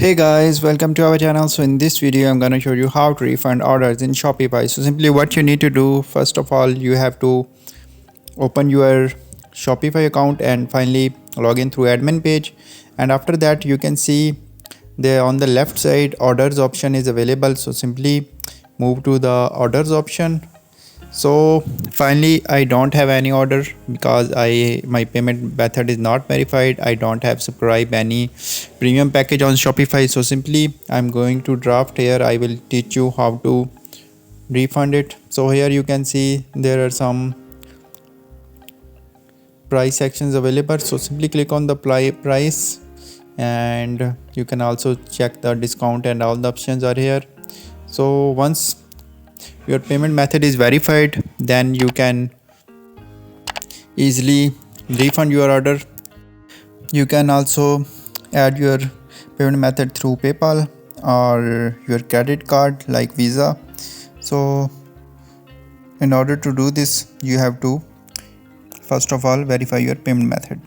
Hey guys, welcome to our channel. So in this video I'm going to show you how to refund orders in Shopify. So simply what you need to do, first of all you have to open your Shopify account and finally log in through admin page, and after that you can see there on the left side orders option is available. So simply move to the orders option. So finally I don't have any order because my payment method is not verified. I don't have subscribe any premium package on Shopify. So simply I'm going to draft here. I will teach you how to refund it. So here you can see there are some price sections available. So simply click on the price, and you can also check the discount and all the options are here. So once your payment method is verified, then you can easily refund your order. You can also add your payment method through PayPal or your credit card like Visa. So in order to do this, you have to first of all verify your payment method.